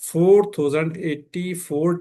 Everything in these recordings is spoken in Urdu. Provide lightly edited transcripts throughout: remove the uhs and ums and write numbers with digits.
4,084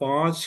5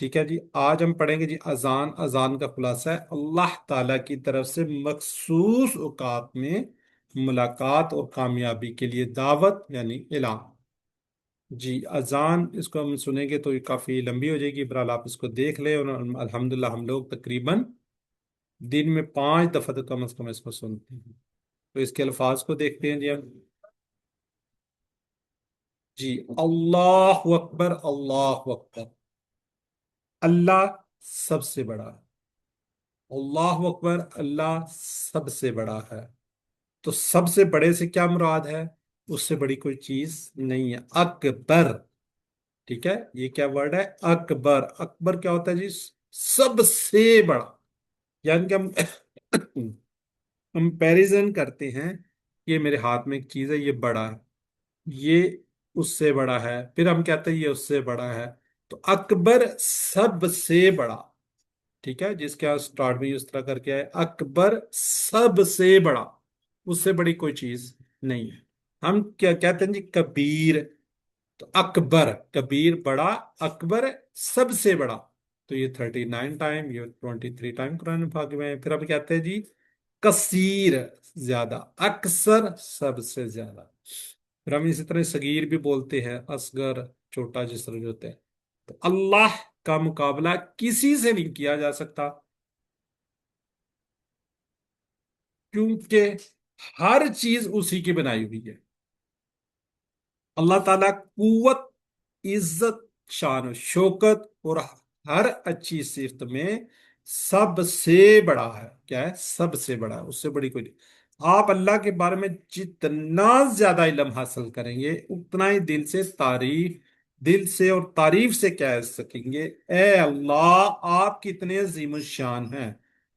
ٹھیک ہے جی، آج ہم پڑھیں گے جی اذان۔ اذان کا خلاصہ ہے اللہ تعالیٰ کی طرف سے مخصوص اوقات میں ملاقات اور کامیابی کے لیے دعوت یعنی اعلان۔ جی اذان، اس کو ہم سنیں گے تو یہ کافی لمبی ہو جائے گی، بہرحال آپ اس کو دیکھ لیں، اور الحمدللہ ہم لوگ تقریباً دن میں 5 دفعہ تو کم از کم اس کو سنتے ہیں۔ تو اس کے الفاظ کو دیکھتے ہیں جی ہم۔ جی، اللہ اکبر، اللہ اکبر، اللہ سب سے بڑا ہے۔ اللہ اکبر، اللہ سب سے بڑا ہے۔ تو سب سے بڑے سے کیا مراد ہے؟ اس سے بڑی کوئی چیز نہیں ہے، اکبر۔ ٹھیک ہے، یہ کیا ورڈ ہے؟ اکبر۔ اکبر کیا ہوتا ہے جی؟ سب سے بڑا، یعنی کہ ہم کمپیریزن کرتے ہیں، یہ میرے ہاتھ میں ایک چیز ہے، یہ بڑا ہے، یہ اس سے بڑا ہے، پھر ہم کہتے ہیں یہ اس سے بڑا ہے۔ تو اکبر سب سے بڑا، ٹھیک ہے، جس کے سٹارٹ میں اس طرح کر کے آئے، اکبر سب سے بڑا، اس سے بڑی کوئی چیز نہیں ہے۔ ہم کیا کہتے ہیں جی؟ کبیر۔ تو اکبر، کبیر بڑا، اکبر سب سے بڑا، تو یہ 39 ٹائم، یہ 23 ٹائم قرآن پاک میں ہے۔ پھر ہم کہتے ہیں جی کثیر، زیادہ، اکثر سب سے زیادہ۔ پھر ہم اسی طرح صغیر بھی بولتے ہیں، اصغر چھوٹا جس طرح جو ہوتا ہے۔ تو اللہ کا مقابلہ کسی سے نہیں کیا جا سکتا، کیونکہ ہر چیز اسی کی بنائی ہوئی ہے۔ اللہ تعالیٰ قوت، عزت، شان و شوکت اور ہر اچھی صفت میں سب سے بڑا ہے۔ کیا ہے؟ سب سے بڑا ہے، اس سے بڑی کوئی نہیں۔ آپ اللہ کے بارے میں جتنا زیادہ علم حاصل کریں گے، اتنا ہی دل سے اور تعریف سے کہہ سکیں گے، اے اللہ آپ کتنے عظیم الشان ہیں۔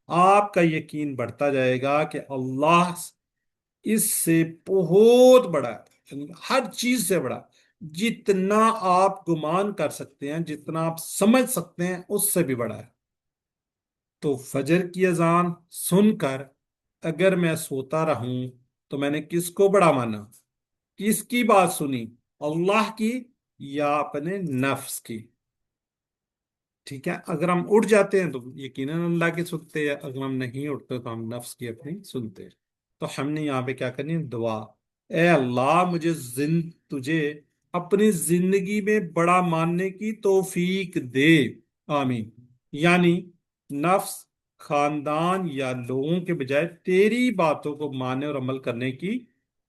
آپ کا یقین بڑھتا جائے گا کہ اللہ اس سے بہت بڑا ہے، ہر چیز سے بڑا، جتنا آپ گمان کر سکتے ہیں، جتنا آپ سمجھ سکتے ہیں، اس سے بھی بڑا ہے۔ تو فجر کی اذان سن کر اگر میں سوتا رہوں تو میں نے کس کو بڑا مانا؟ کس کی بات سنی؟ اللہ کی یا اپنے نفس کی؟ ٹھیک ہے، اگر ہم اٹھ جاتے ہیں تو یقیناً اللہ کی سنتے ہیں، اگر ہم نہیں اٹھتے تو ہم نفس کی اپنی سنتے ہیں۔ تو ہم نے یہاں پہ کیا کرنی ہے؟ دعا، اے اللہ مجھے تجھے اپنی زندگی میں بڑا ماننے کی توفیق دے، آمین۔ یعنی نفس، خاندان یا لوگوں کے بجائے تیری باتوں کو ماننے اور عمل کرنے کی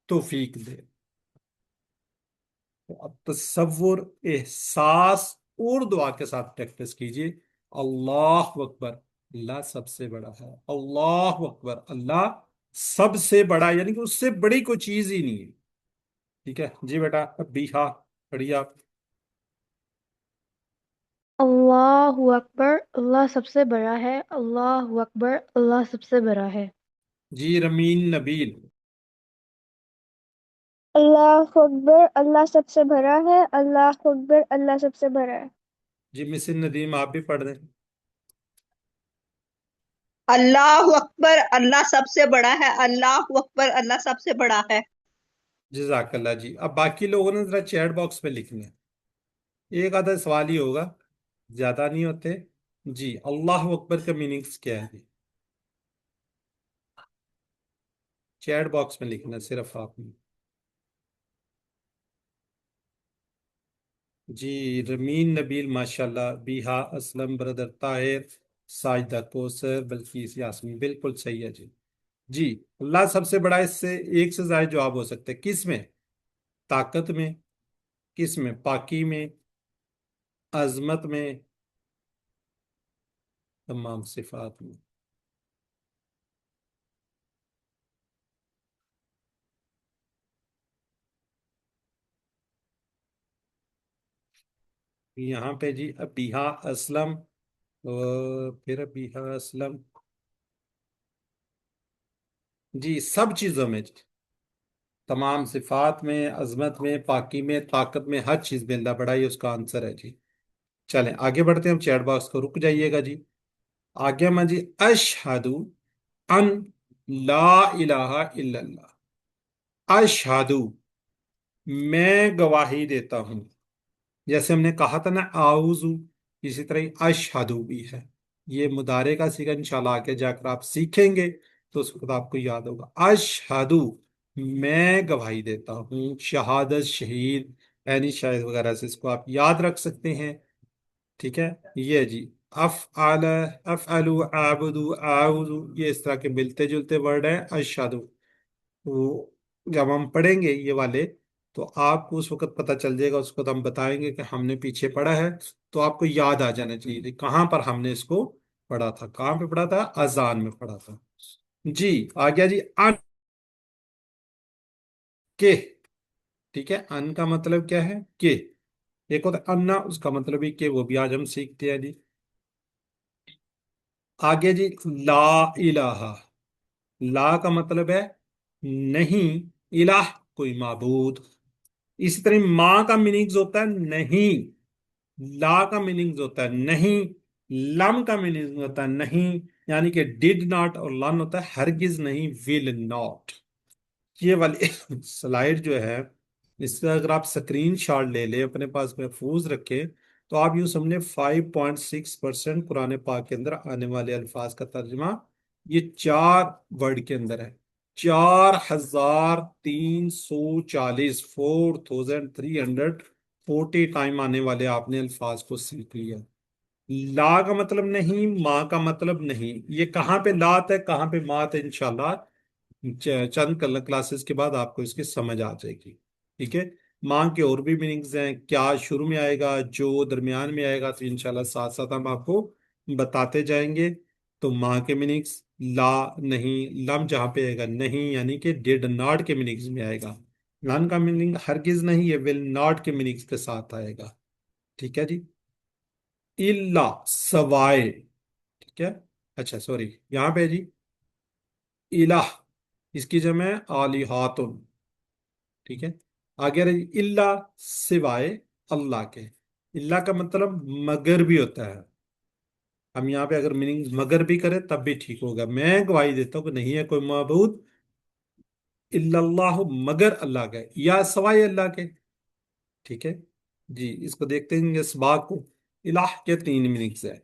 توفیق دے۔ تو اب تصور، احساس اور دعا کے ساتھ پریکٹس کیجئے، اللہ اکبر، اللہ سب سے بڑا ہے، اللہ اکبر، اللہ سب سے بڑا، یعنی کہ اس سے بڑی کوئی چیز ہی نہیں ہے۔ ٹھیک ہے جی بیٹا، اب بیہا پڑھیے آپ۔ اللہ اکبر، اللہ سب سے بڑا ہے، اللہ اکبر، اللہ سب سے بڑا ہے۔ جی رمین نبیل۔ اللہ اکبر، اللہ سب سے بڑا ہے، اللہ اکبر، اللہ سب سے بڑا ہے۔ جی مسز ندیم آپ بھی پڑھ دیں۔ اللہ اکبر، اللہ سب سے بڑا ہے، اللہ اکبر، اللہ سب سے بڑا ہے۔ جزاک اللہ جی، اب باقی لوگوں نے ذرا چیٹ باکس میں لکھنے ہیں، ایک آدھا سوال ہی ہوگا، زیادہ نہیں ہوتے۔ جی اللہ اکبر کا میننگز کیا ہے؟ چیٹ باکس میں لکھنا صرف آپ نے۔ جی رمین نبیل ماشاءاللہ، بیہا اسلم، بردر طاہر، ساجدہ کوثر، بلقیس یاسمین، بالکل صحیح ہے جی۔ جی اللہ سب سے بڑا، اس سے ایک سے زائد جواب ہو سکتے ہیں، کس میں؟ طاقت میں، کس میں؟ پاکی میں، عظمت میں، تمام صفات میں۔ یہاں پہ جی ابیہا اسلم، اور پھر ابیہا اسلم، جی سب چیزوں میں جی، تمام صفات میں، عظمت میں، پاکی میں، طاقت میں، ہر چیز میں اللہ بڑا، ہی اس کا آنسر ہے جی۔ چلیں آگے بڑھتے ہیں، ہم چیٹ باکس کو رک جائیے گا جی۔ آگے ہم جی اشہدو ان لا الہ الا اللہ، اشہدو میں گواہی دیتا ہوں، جیسے ہم نے کہا تھا نا اعوذ، اسی طرح اشہدو بھی ہے، یہ مضارع کا صیغہ انشاءاللہ آگے جا کر آپ سیکھیں گے تو اس وقت آپ کو یاد ہوگا۔ اشہدو، میں گواہی دیتا ہوں، شہادت، شہید، یعنی شاہد وغیرہ سے اس کو آپ یاد رکھ سکتے ہیں، ٹھیک ہے۔ یہ جی افعل، افعلو، اعبدو، اعوذ، یہ اس طرح کے ملتے جلتے ورڈ ہیں۔ اشہدو، وہ جب ہم پڑھیں گے یہ والے تو آپ کو اس وقت پتہ چل جائے گا، اس وقت ہم بتائیں گے کہ ہم نے پیچھے پڑھا ہے، تو آپ کو یاد آ جانا چاہیے کہ کہاں پر ہم نے اس کو پڑھا تھا، کہاں پہ پڑھا تھا، اذان میں پڑھا تھا۔ جی آ گیا جی ان کے، ٹھیک ہے، ان کا مطلب کیا ہے کہ، ایک ہوتا ہے انا، اس کا مطلب ہی کہ، وہ بھی آج ہم سیکھتے ہیں جی۔ آگے جی لا الہ، لا کا مطلب ہے نہیں، الہ کوئی معبود۔ اسی طرح ماں کا میننگز ہوتا ہے نہیں، لا کا میننگز ہوتا ہے نہیں، لم کا میننگ ہوتا ہے نہیں، یعنی کہ ڈڈ ناٹ، اور لن ہوتا ہے ہرگز نہیں، ول ناٹ۔ یہ والی سلائیڈ جو ہے، اس کا اگر آپ سکرین شاٹ لے لیں اپنے پاس محفوظ رکھیں تو آپ یوں سمجھیں 5.6% قرآن پاک کے اندر آنے والے الفاظ کا ترجمہ یہ 4 ورڈ کے اندر ہے۔ 4340، 4340 ٹائم آنے والے آپ نے الفاظ کو سیکھ لیا۔ لا کا مطلب نہیں، ماں کا مطلب نہیں، یہ کہاں پہ لات ہے کہاں پہ مات ہے، انشاءاللہ چند کلاسز کے بعد آپ کو اس کی سمجھ آ جائے گی، ٹھیک ہے۔ ماں کے اور بھی میننگز ہیں، کیا شروع میں آئے گا، جو درمیان میں آئے گا، تو انشاءاللہ ساتھ ساتھ ہم آپ کو بتاتے جائیں گے۔ تو ماں کے میننگز لا نہیں، لم جہاں پہ آئے گا نہیں، یعنی کہ ڈیڈ ناٹ کے میننگز میں آئے گا۔ لن کا میننگ ہرگز نہیں، یہ ول ناٹ کے میننگز کے ساتھ آئے گا، ٹھیک ہے جی۔ الا، سوائے، ٹھیک ہے، اچھا سوری، یہاں پہ جی الہ، اس کی جمع ہے آلیہاتن، ٹھیک ہے۔ آگے رہی اللہ، سوائے اللہ کے، اللہ کا مطلب مگر بھی ہوتا ہے، ہم یہاں پہ اگر میننگ مگر بھی کریں تب بھی ٹھیک ہوگا۔ میں گواہی دیتا ہوں کہ نہیں ہے کوئی معبود الا اللہ، مگر اللہ کے، یا سوائے اللہ کے، ٹھیک ہے جی۔ اس کو دیکھتے ہیں اس بات کو، الہ کے 3 میننگز ہیں: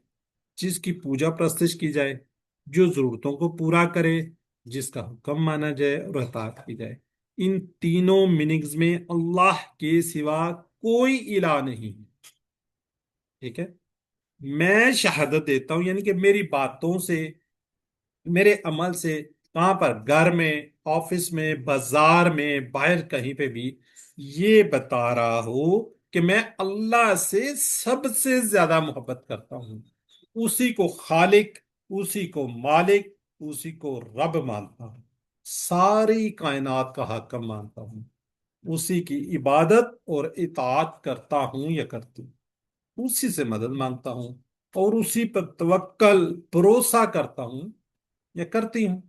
جس کی پوجا پرستش کی جائے، جو ضرورتوں کو پورا کرے، جس کا حکم مانا جائے اور اطاعت کی جائے۔ ان تینوں میننگز میں اللہ کے سوا کوئی الہ نہیں ہے، ٹھیک ہے۔ میں شہادت دیتا ہوں، یعنی کہ میری باتوں سے، میرے عمل سے، کہاں پر، گھر میں، آفس میں، بازار میں، باہر کہیں پہ بھی یہ بتا رہا ہوں کہ میں اللہ سے سب سے زیادہ محبت کرتا ہوں، اسی کو خالق، اسی کو مالک، اسی کو رب مانتا ہوں، ساری کائنات کا حاکم مانتا ہوں، اسی کی عبادت اور اطاعت کرتا ہوں یا کرتی ہوں، اسی سے مدد مانگتا ہوں، اور اسی پر توکل، بھروسہ کرتا ہوں یا کرتی ہوں۔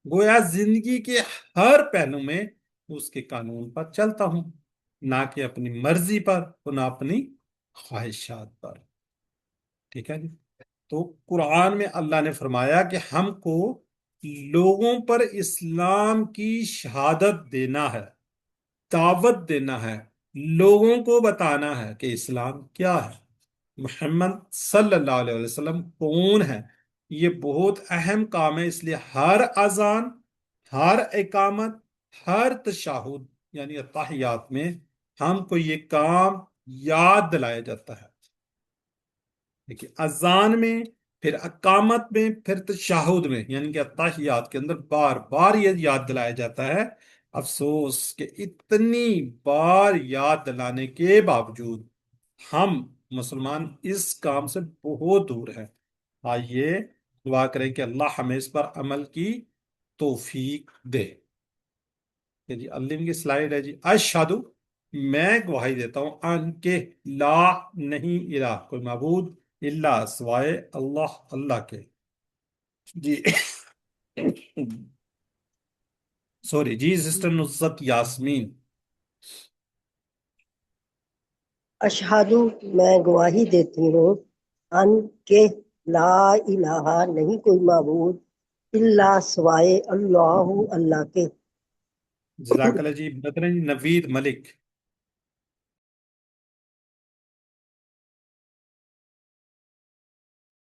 گویا زندگی کے ہر پہلو میں اس کے قانون پر چلتا ہوں، نہ کہ اپنی مرضی پر اور نہ اپنی خواہشات پر، ٹھیک ہے جی۔ تو قرآن میں اللہ نے فرمایا کہ ہم کو لوگوں پر اسلام کی شہادت دینا ہے، دعوت دینا ہے، لوگوں کو بتانا ہے کہ اسلام کیا ہے، محمد صلی اللہ علیہ وسلم کون ہے۔ یہ بہت اہم کام ہے، اس لیے ہر اذان، ہر اقامت، ہر تشہد یعنی اتحیات میں ہم کو یہ کام یاد دلایا جاتا ہے۔ دیکھیے اذان میں، پھر اقامت میں، پھر تشہد میں، یعنی کہ اتحیات کے اندر بار بار یہ یاد دلایا جاتا ہے۔ افسوس کہ اتنی بار یاد دلانے کے باوجود ہم مسلمان اس کام سے بہت دور ہیں۔ آئیے دعا کریں کہ اللہ ہمیں اس پر عمل کی توفیق دے۔ یہ جی علم کی سلائیڈ ہے جی۔ اشہدو، میں گواہی دیتا ہوں، ان کے، لا نہیں، الہ کوئی معبود، الا سوائے اللہ، اللہ کے، جی سوری جی سسٹر نصرت یاسمین۔ اشہدو، میں گواہی دیتی ہوں، ان کہ لا الہ، نہیں کوئی معبود، الا سوائے اللہ، اللہ کے۔ جزاک اللہ جی۔ بدرن نوید ملک۔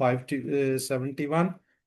571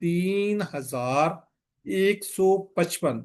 3155,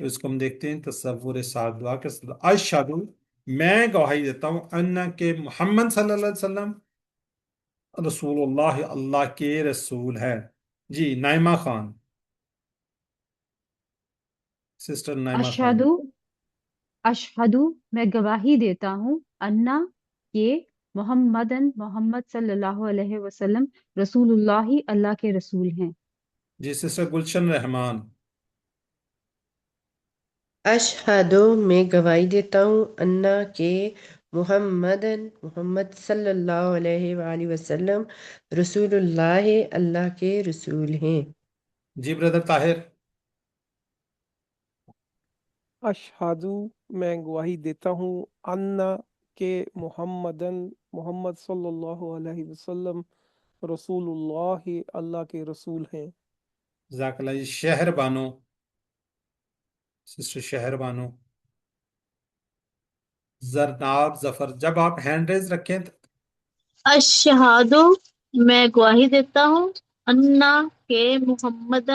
تو اس کو ہم دیکھتے ہیں تصور سعد دعا کے ساتھ. اشہدو، میں گواہی دیتا ہوں، ان کہ محمد صلی اللہ علیہ وسلم رسول اللہ، اللہ کے رسول ہے. جی نائمہ خان، سسٹر نائمہ خان. اشہدو اشہدو میں گواہی دیتا ہوں انا کہ محمدن محمد صلی اللہ علیہ وسلم رسول اللہ اللہ کے رسول ہیں. جی سسٹر گلشن رحمان. اشہدو میں گواہی دیتا ہوں انا کہ محمد صلی اللہ علیہ وآلہ وسلم رسول اللہ اللہ کے رسول ہیں. جی بردر طاہر. اشہدو میں گواہی دیتا ہوں انا کہ محمد صلی اللہ علیہ وسلم رسول اللہ اللہ کے رسول ہیں. جزاک اللہ. جی شہر بانو، سسٹر شہر بانو. زرناب ظفر. جب آپ ہینڈ ریز رکھیں تو اشہادو میں گواہی دیتا ہوں انا کہ محمد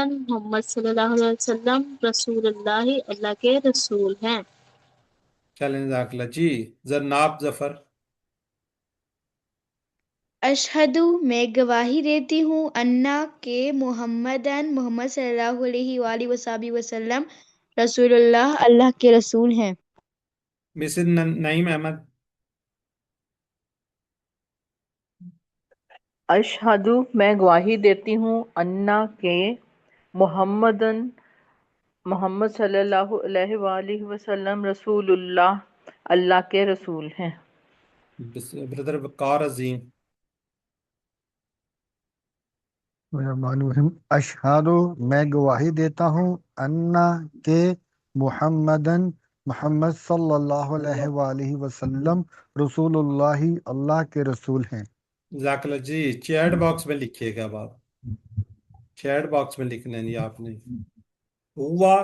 صلی اللہ علیہ وسلم رسول اللہ اللہ کے رسول ہیں. چلیں جزاک اللہ. جی زرناب ظفر. اشہدو میں گواہی دیتی ہوں انا کہ محمد صلی اللہ علیہ وآلہ وصحبہ وسلم رسول اللہ اللہ کے رسول ہیں. مسز نعیم احمد. اشہدو میں گواہی دیتی ہوں انا کہ محمد صلی اللہ علیہ وآلہ وسلم رسول اللہ اللہ کے رسول ہیں. بردر وقار عظیم. الرحمن الرحیم. اشہدو میں گواہی دیتا ہوں انا کہ محمد صلی اللہ علیہ وآلہ وسلم رسول اللہ اللہ کے رسول ہیں. جزاک اللہ. جی چیٹ باکس میں لکھیے گا آپ، چیٹ باکس میں لکھنا ہے. جی آپ نے ہوا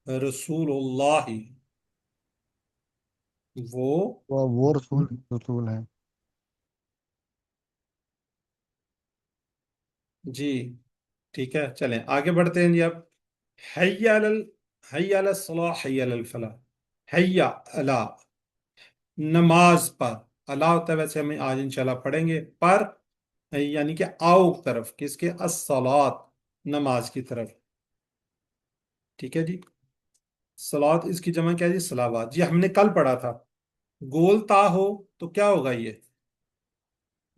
رسول اللہ، وہ رسول ہیں. جی ٹھیک ہے. چلیں آگے بڑھتے ہیں. جی اب حی علی الصلاح حی علی الفلاح. حی علی نماز پر، اللہ ہوتا ہے ویسے ہمیں آج انشاءاللہ پڑھیں گے، پر یعنی کہ آؤ طرف، کس کے؟ الصلاۃ، نماز کی طرف. ٹھیک ہے جی. صلاۃ اس کی جمع کیا ہے جی؟ صلوات. جی ہم نے کل پڑھا تھا گول تا ہو تو کیا ہوگا؟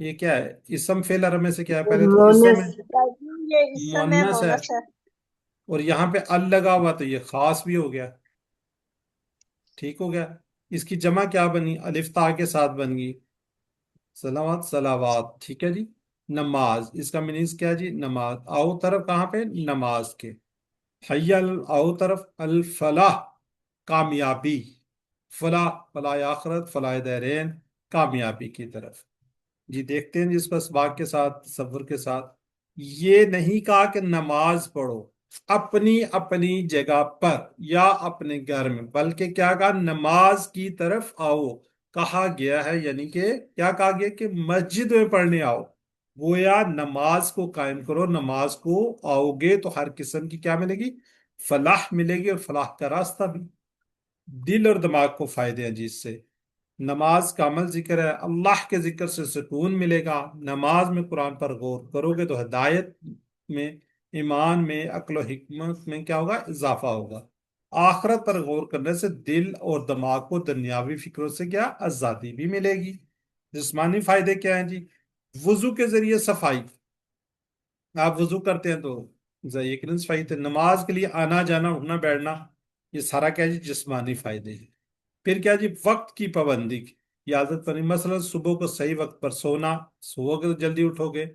یہ کیا ہے؟ اسم فعل امر میں سے کیا ہے؟ پہلے تو اسم ہے، یہ اس میں مؤنث ہے، مونس ہے. اور یہاں پہ ال لگا ہوا تو یہ خاص بھی ہو گیا. ٹھیک ہو گیا. اس کی جمع کیا بنی؟ الف تا کے ساتھ بن گئی صلوات، صلوات. ٹھیک ہے جی. نماز اس کا میننگ کیا جی؟ نماز. آؤ طرف کہاں پہ؟ نماز کے. حی آؤ طرف الفلاح، کامیابی. فلاح، فلاح آخرت، فلاح دارین، کامیابی کی طرف. جی دیکھتے ہیں جس کو اسباق کے ساتھ، تصور کے ساتھ. یہ نہیں کہا کہ نماز پڑھو اپنی اپنی جگہ پر یا اپنے گھر میں، بلکہ کیا کہا؟ نماز کی طرف آؤ کہا گیا ہے. یعنی کہ کیا کہا گیا؟ کہ مسجد میں پڑھنے آؤ. گویا نماز کو قائم کرو، نماز کو آؤ گے تو ہر قسم کی کیا ملے گی؟ فلاح ملے گی، اور فلاح کا راستہ بھی. دل اور دماغ کو فائدے ہیں جی اس سے. نماز کا عمل ذکر ہے، اللہ کے ذکر سے سکون ملے گا. نماز میں قرآن پر غور کرو گے تو ہدایت میں، ایمان میں، عقل و حکمت میں کیا ہوگا؟ اضافہ ہوگا. آخرت پر غور کرنے سے دل اور دماغ کو دنیاوی فکروں سے کیا؟ آزادی بھی ملے گی. جسمانی فائدے کیا ہیں جی؟ وضو کے ذریعے صفائی. آپ وضو کرتے ہیں تو یقیناً صفائی تھے. نماز کے لیے آنا جانا، اٹھنا بیٹھنا، یہ سارا کیا جی؟ جسمانی فائدے ہیں. پھر کیا جی؟ وقت کی پابندی کی عادت بنی. مثلا صبح کو صحیح وقت پر سونا، سو گے تو جلدی اٹھو گے.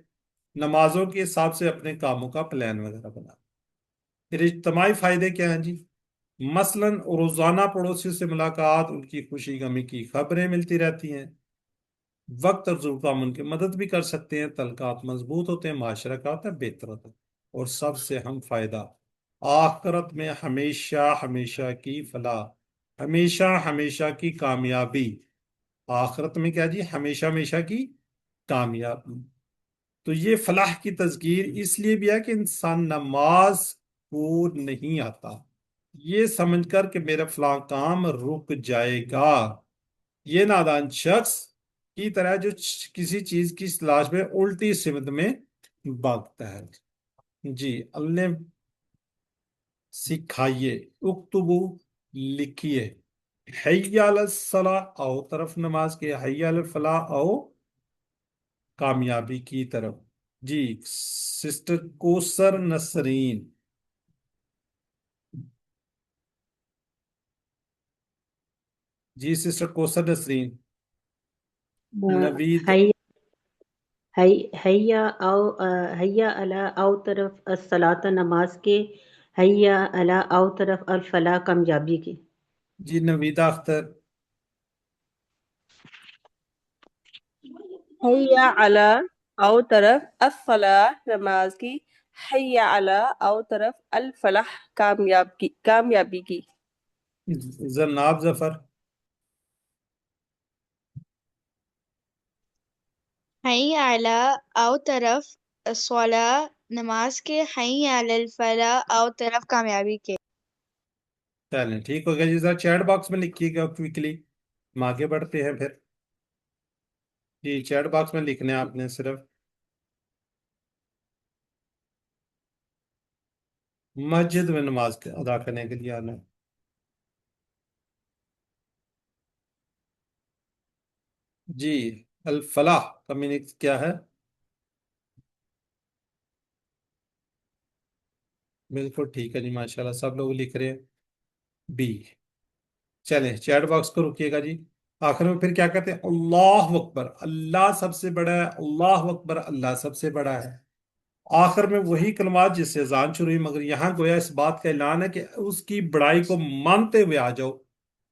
نمازوں کے حساب سے اپنے کاموں کا پلان وغیرہ بنا. پھر اجتماعی فائدے کیا ہیں جی؟ مثلا روزانہ پڑوسی سے ملاقات، ان کی خوشی غمی کی خبریں ملتی رہتی ہیں. وقت اور ضرورت ان کی مدد بھی کر سکتے ہیں. تعلقات مضبوط ہوتے ہیں، معاشرہ کا ہوتا ہے بہتر ہوتا ہے. اور سب سے اہم فائدہ، آخرت میں ہمیشہ ہمیشہ کی فلاح، ہمیشہ ہمیشہ کی کامیابی. آخرت میں کیا جی؟ ہمیشہ ہمیشہ کی کامیابی. تو یہ فلاح کی تذکیر اس لیے بھی ہے کہ انسان نماز کو نہیں آتا، یہ سمجھ کر کہ میرا فلاں کام رک جائے گا، یہ نادان شخص کی طرح جو کسی چیز کی تلاش میں الٹی سمت میں بھاگتا ہے۔ جی اللہ سکھائیے، اکتبو لکھیے، حی علی الصلاح آؤ طرف نماز کے، حی علی الفلاح آؤ کامیابی کی طرف۔ جی سسٹر کوثر نسرین، جی سسٹر کوثر نسرین۔ نوید حیا حیا او حیا علی او طرف الصلاۃ نماز کے، حیا علی او طرف الفلاح کامیابی کی۔ جی نویدہ اختر، حیا علی او طرف الصلاح نماز کی، حیا علی او طرف الفلاح کامیابی کی۔ زناب ظفر، حی علی او طرف الصلاح نماز کے، حی علی الفلاح او طرف کامیابی کے۔ چلیں ٹھیک ہو گیا جی، ذرا چیٹ باکس میں لکھیے گا کوئکلی، ہم آگے بڑھتے ہیں پھر۔ جی چیٹ باکس میں لکھنے آپ نے صرف مسجد میں نماز ادا کرنے کے لیے آنا ہے۔ جی الفلاح کا میننگ کیا ہے؟ بالکل ٹھیک ہے جی، ماشاءاللہ سب لوگ لکھ رہے ہیں بی۔ چلیں چیٹ باکس کو رکیے گا جی، آخر میں پھر کیا کہتے ہیں؟ اللہ اکبر، اللہ سب سے بڑا ہے، اللہ اکبر، اللہ سب سے بڑا ہے۔ آخر میں وہی کلمات جس سے اذان شروع ہوئی، مگر یہاں گویا اس بات کا اعلان ہے کہ اس کی بڑائی کو مانتے ہوئے آ جاؤ،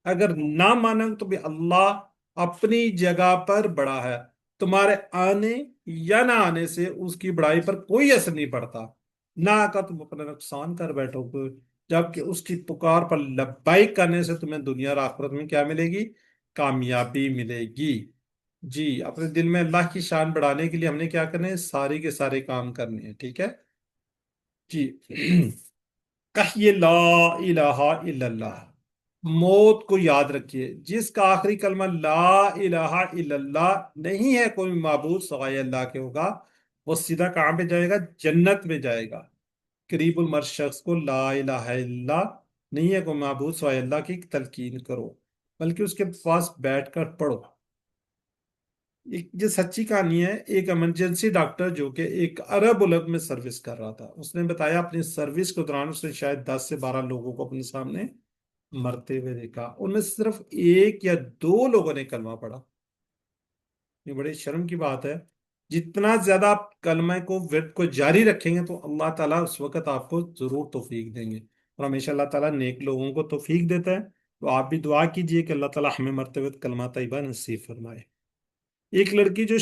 اگر نہ مانو تو بھی اللہ اپنی جگہ پر بڑا ہے، تمہارے آنے یا نہ آنے سے اس کی بڑائی پر کوئی اثر نہیں پڑتا، نہ آقا تم اپنا نقصان کر بیٹھو گے، جبکہ اس کی پکار پر لبیک کرنے سے تمہیں دنیا اور آخرت میں کیا ملے گی؟ کامیابی ملے گی۔ جی اپنے دل میں اللہ کی شان بڑھانے کے لیے ہم نے کیا کرنے ہیں؟ سارے کے سارے کام کرنے ہیں، ٹھیک ہے جی۔ کہیے لا الہ الا اللہ، موت کو یاد رکھیے، جس کا آخری کلمہ لا الہ الا اللہ نہیں ہے کوئی معبود سوائے اللہ کے ہوگا، وہ سیدھا کہاں پہ جائے گا؟ جنت میں جائے گا۔ قریب المرد شخص کو لا الہ الا اللہ نہیں ہے کوئی معبود سوائے اللہ کی تلقین کرو، بلکہ اس کے پاس بیٹھ کر پڑھو۔ یہ سچی کہانی ہے، ایک ایمرجنسی ڈاکٹر جو کہ ایک عرب ملک میں سروس کر رہا تھا، اس نے بتایا اپنی سروس کے دوران اس نے شاید 10 سے 12 لوگوں کو اپنے سامنے مرتے ہوئے دیکھا، ان میں صرف 1 یا 2 لوگوں نے کلمہ پڑھا۔ یہ بڑی شرم کی بات ہے، جتنا زیادہ آپ کلمہ کو ورد کو جاری رکھیں گے تو اللہ تعالیٰ اس وقت آپ کو ضرور توفیق دیں گے، اور ہمیشہ اللہ تعالیٰ نیک لوگوں کو توفیق دیتا ہے۔ تو آپ بھی دعا کیجئے کہ اللہ تعالیٰ ہمیں مرتے ہوئے کلمہ طیبہ نصیب فرمائے۔ ایک لڑکی جو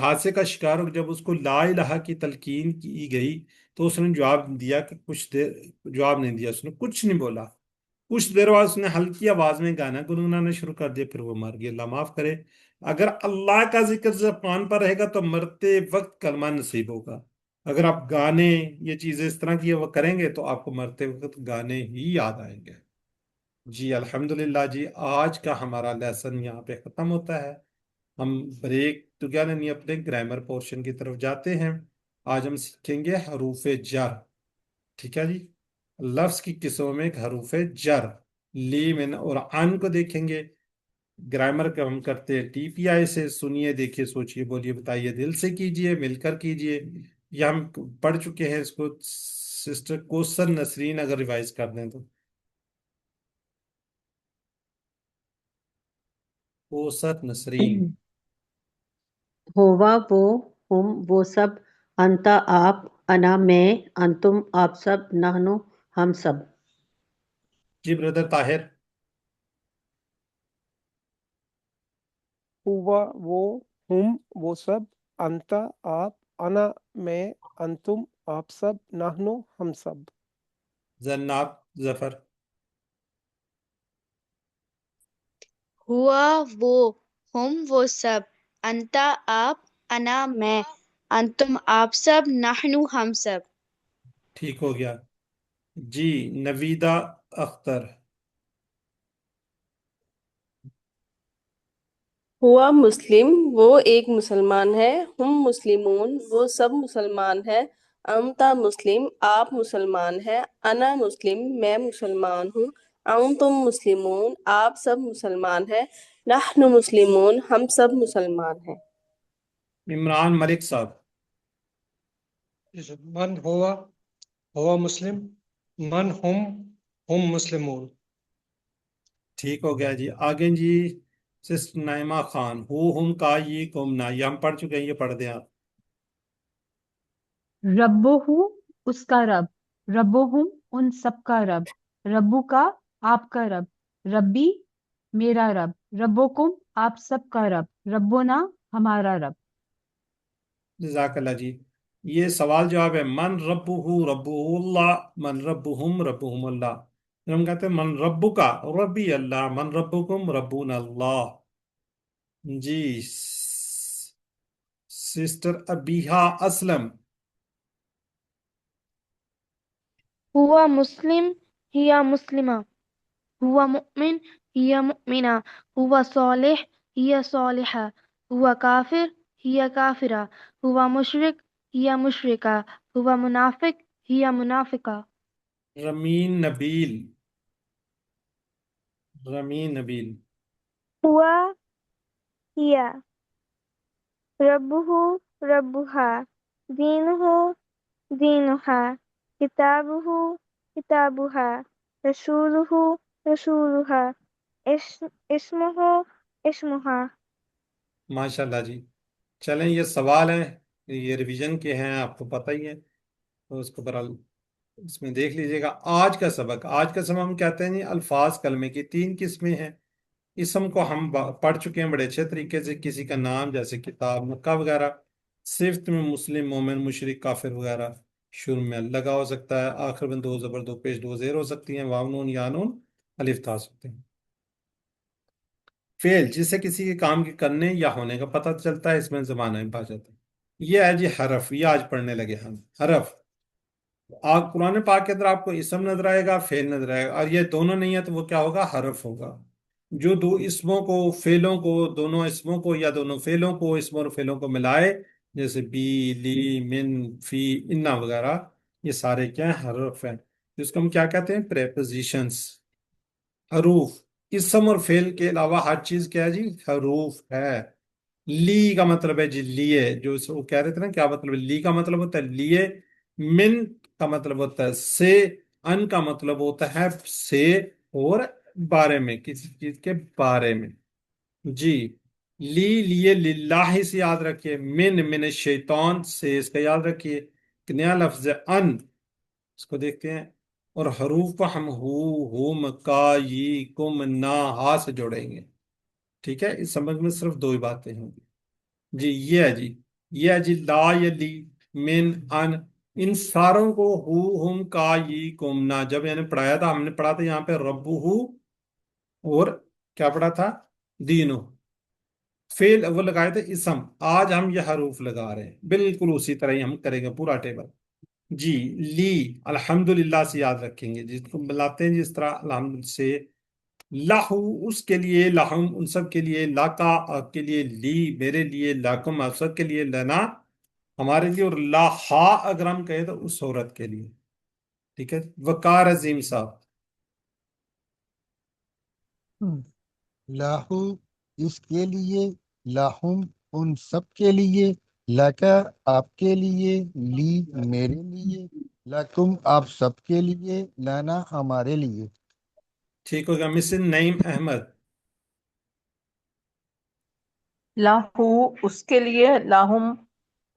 حادثے کا شکار ہو، جب اس کو لا الہ کی تلقین کی گئی تو اس نے جواب دیا کہ کچھ دیر، جواب نہیں دیا، اس نے کچھ نہیں بولا، کچھ دیر بعد اس نے ہلکی آواز میں گانا گنگنانا شروع کر دیا، پھر وہ مر گئی۔ اللہ معاف کرے، اگر اللہ کا ذکر زبان پر رہے گا تو مرتے وقت کلمہ نصیب ہوگا، اگر آپ گانے یہ چیزیں اس طرح کی وہ کریں گے تو آپ کو مرتے وقت گانے ہی یاد آئیں گے۔ جی الحمدللہ جی، آج کا ہمارا لیسن یہاں پہ ختم ہوتا ہے، ہم بریک تو کیا نہیں اپنے گرامر پورشن کی طرف جاتے ہیں۔ آج ہم سیکھیں گے حروف جر، ٹھیک ہے جی، لفظ کی قسموں میں ایک حروف جر، لی من اور ان کو دیکھیں گے۔ گرامر کا ہم کرتے ہیں ٹی پی آئی سے، سنیے دیکھیے سوچیے بولیے بتائیے، دل سے کیجئے، مل کر کیجئے۔ یہ ہم پڑھ چکے ہیں، اس کو سسٹر کوثر نسرین اگر ریوائز کر دیں تو۔ کوثر نسرین، ہوا وہ، ہم وہ سب، انتا آپ، انا میں، انتم آپ سب، نحنو ہم سب۔ جی بردر طاہر، ہوا وہ، ہم وہ سب، انتا آپ، انا میں، انتم آپ سب، نحنو ہم سب۔ زناب ظفر، ہوا وہ، ہم وہ سب، انتا آپ، انا میں، انتم آپ سب، نحنو ہم سب۔ ٹھیک ہو گیا جی۔ نویدہ اختر. ہوا مسلم، وہ ایک مسلمان ہے، ہم مسلمون، وہ سب مسلمان ہیں، انتا مسلم، آپ مسلمان ہیں، انا مسلم، میں مسلمان ہوں، انتم مسلمون، آپ سب مسلمان ہیں، نحن مسلمون، ہم سب مسلمان ہیں۔ عمران ملک صاحب. من ہوا مسلم، من ہم مسلمون۔ ٹھیک ہو گیا جی. آگے جی سسٹر نائمہ خان. ہم کا یہ کمنا، یہ ہم پڑھ چکے ہیں، یہ پڑھ دیں آپ. ربہ اس کا رب، ربہم ان سب کا رب، ربو کا آپ کا رب، ربی میرا رب، ربکم آپ سب کا رب، ربنا ہمارا رب۔ جزاک اللہ جی. یہ سوال جواب ہے من ربہ ربہ اللہ، من ربہم ربہم اللہ. پھر ہم کہتے ہیں من ربو کا ربی اللہ، من ربکم ربون اللہ. جی سسٹر ابیہا اسلم. هو مسلم هي مسلمة، هو مؤمن هي مؤمنة، هو صالح هي صالحة، هو كافر هي كافرة، هو مشرك هي مشركة، هو منافق هي منافقة. رمین نبیل. رمین نبیل. هو هي ربه ربها، دينه دينها، كتابه كتابها، رسوله رسولها، اسمه اسمها۔ ماشاء اللہ جی. چلیں یہ سوال ہیں، یہ ریویژن کے ہیں، آپ کو پتہ ہی ہے، تو اس کو برحال اس میں دیکھ لیجئے گا. آج کا سبق ہم کہتے ہیں جی الفاظ کلمے کی 3 قسمیں ہیں. اسم کو ہم پڑھ چکے ہیں بڑے اچھے طریقے سے. کسی کا نام جیسے کتاب، مکہ وغیرہ. صفت میں مسلم، مومن، مشرک، کافر وغیرہ. شروع میں لگا ہو سکتا ہے، آخر میں 2 زبر 2 پیش 2 زیر ہو سکتی ہیں، واو نون یا نون الف تا سکتے ہیں. فعل جس سے کسی کے کام کے کرنے یا ہونے کا پتہ چلتا ہے، اس میں زمانہ میں پا جاتا ہے. یہ ہے جی حرف. یہ آج پڑھنے لگے ہم حرف. آپ قرآن پاک کے اندر آپ کو اسم نظر آئے گا، فعل نظر آئے گا، اور یہ دونوں نہیں ہے تو وہ کیا ہوگا؟ حرف ہوگا. جو 2 اسموں کو، فعلوں کو، دونوں اسموں کو یا دونوں فعلوں کو، اسموں اور فعلوں کو ملائے، جیسے بی، لی، من، فی، انا وغیرہ، یہ سارے کیا ہیں؟ حرف ہیں. جس کو ہم کیا کہتے ہیں؟ پریپوزیشنز. حروف. اسم اور فعل کے علاوہ ہر چیز کیا ہے جی؟ حروف ہے. لی کا مطلب ہے جی لیے، جو وہ کہہ رہے تھے نا کیا مطلب ہے؟ لی کا مطلب ہوتا ہے لیے، من کا مطلب ہوتا ہے سے، ان کا مطلب ہوتا ہے سے اور بارے میں، کسی چیز کے بارے میں. جی لی لیے للہ سے یاد رکھیے، من الشیطان سے اس کا یاد رکھیے. ایک نیا لفظ ہے ان، اس کو دیکھتے ہیں. اور حروف کو ہم ہم، کا، یہ، کم، نا، ہا سے جوڑیں گے. ٹھیک ہے، اس سبق میں صرف 2 ہی باتیں ہوں گی. جی یہ ہے جی، یہ ہے جی لا یا لی، من، ان، ان ساروں کو ہم، کا، یہ، کم، نا. جب میں نے پڑھایا تھا، ہم نے پڑھا تھا یہاں پہ ربہ اور کیا پڑھا تھا؟ دینو. فعل وہ لگائے تھے اسم. آج ہم یہ حروف لگا رہے ہیں، بالکل اسی طرح ہی ہم کریں گے پورا ٹیبل. جی لی الحمدللہ سے یاد رکھیں گے، جس کو بلاتے ہیں جس طرح الحمد سے. لہو اس کے لیے، لہم ان سب کے لیے، لاکا آپ کے لیے، لی میرے لیے، لاکم آپ سب کے لیے، لنا ہمارے لیے، اور لاہا اگر ہم کہیں تو اس عورت کے لیے. ٹھیک ہے. وقار عظیم صاحب. لاہو اس کے لیے، لاہم ان سب کے لیے، لکا آپ کے لیے، لی میرے لیے، لکم آپ سب کے لیے، لانا ہمارے لیے۔ ٹھیک ہوگا. مسز نعیم احمد. لاہو اس کے لیے، لاہم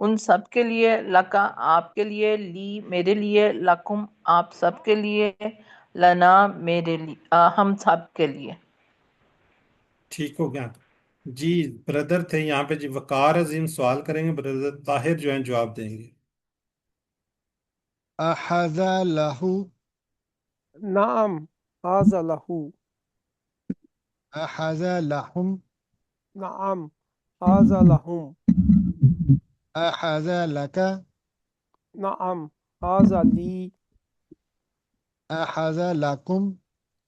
ان سب کے لیے، لکا آپ کے لیے، لی میرے لیے، لکم آپ سب کے لیے، لنا میرے لیے، ہم سب کے لیے۔ ٹھیک ہو گیا. جی بردر تھے یہاں پہ جی، وقار عظیم سوال کریں گے، بردر طاہر جو ہیں جواب دیں گے. احذا لہو، نعم هذا له، احذا لہم، نعم هذا لهم، احذا لکا، نعم هذا لي، احذا لکم،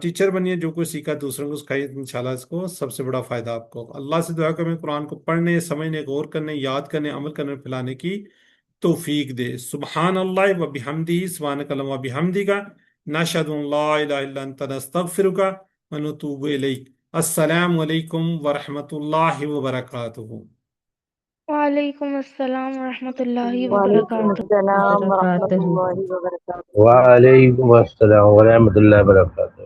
ٹیچر بنیے، جو کوئی سیکھا دوسروں کو سکھائیے، انشاءاللہ اس کو سب سے بڑا فائدہ آپ کو۔ اللہ سے دعا کریں قرآن کو پڑھنے، سمجھنے، غور کرنے، یاد کرنے، عمل کرنے، پھیلانے کی توفیق دے۔ سبحان اللہ و بحمدہ، سبحانک اللہم و بحمدک، نشہد ان لا الہ الا انت نستغفرک و نتوب الیک۔ السلام علیکم ورحمۃ اللہ وبرکاتہ۔ وعلیکم السلام ورحمۃ اللہ وعلیکم وبرکاتہ۔ السلام ورحمۃ وبرکاتہ۔ اللہ وبرکاتہ۔ وعلیکم السلام ورحمۃ اللہ وبرکاتہ۔